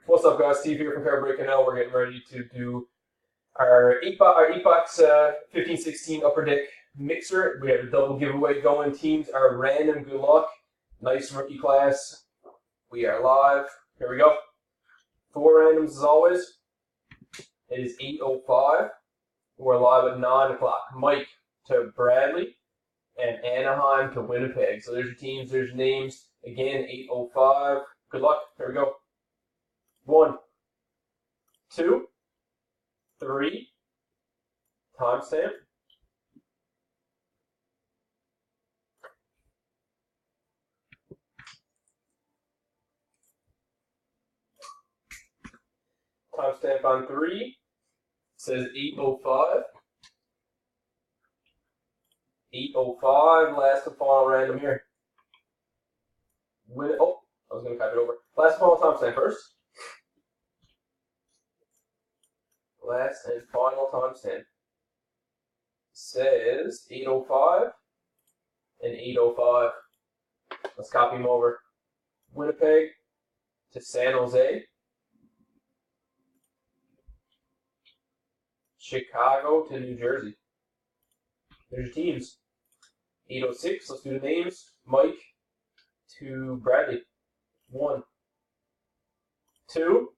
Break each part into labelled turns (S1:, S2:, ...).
S1: What's up, guys? Steve here from Card Break NL. We're getting ready to do our 8-box 15-16 Upper Deck Mixer. We have a double giveaway going. Teams are random. Good luck. Nice rookie class. We are live. Here we go. 4 randoms as always. It is 8:05. We're live at 9 o'clock. Mike to Bradley and Anaheim to Winnipeg. So there's your teams. There's your names. Again, 8:05. Good luck. Here we go. 1, 2, 3. Timestamp. Timestamp on 3. It says 8:05. 8:05. Last and final random here. Oh, I was going to type it over. Last and final timestamp first. Last and final timestamp. Says 8:05 and 8:05. Let's copy them over. Winnipeg to San Jose. Chicago to New Jersey. There's your teams. 8:06. Let's do the names. Mike to Bradley. 1, 2,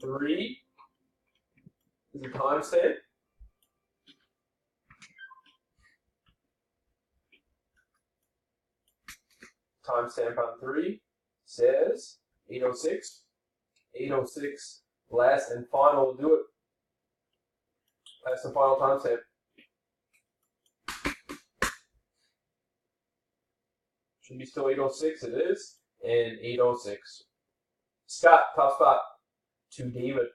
S1: 3. Is the timestamp. Timestamp on 3 says 8:06. 8:06. Last and final. We'll do it. Last and final timestamp. Should be still 8:06. It is. And 8:06. Scott, top spot to David.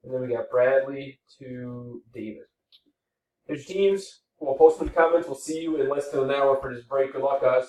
S1: And then we got Bradley to David. There's your teams. We'll post in the comments. We'll see you in less than an hour for this break. Good luck, guys.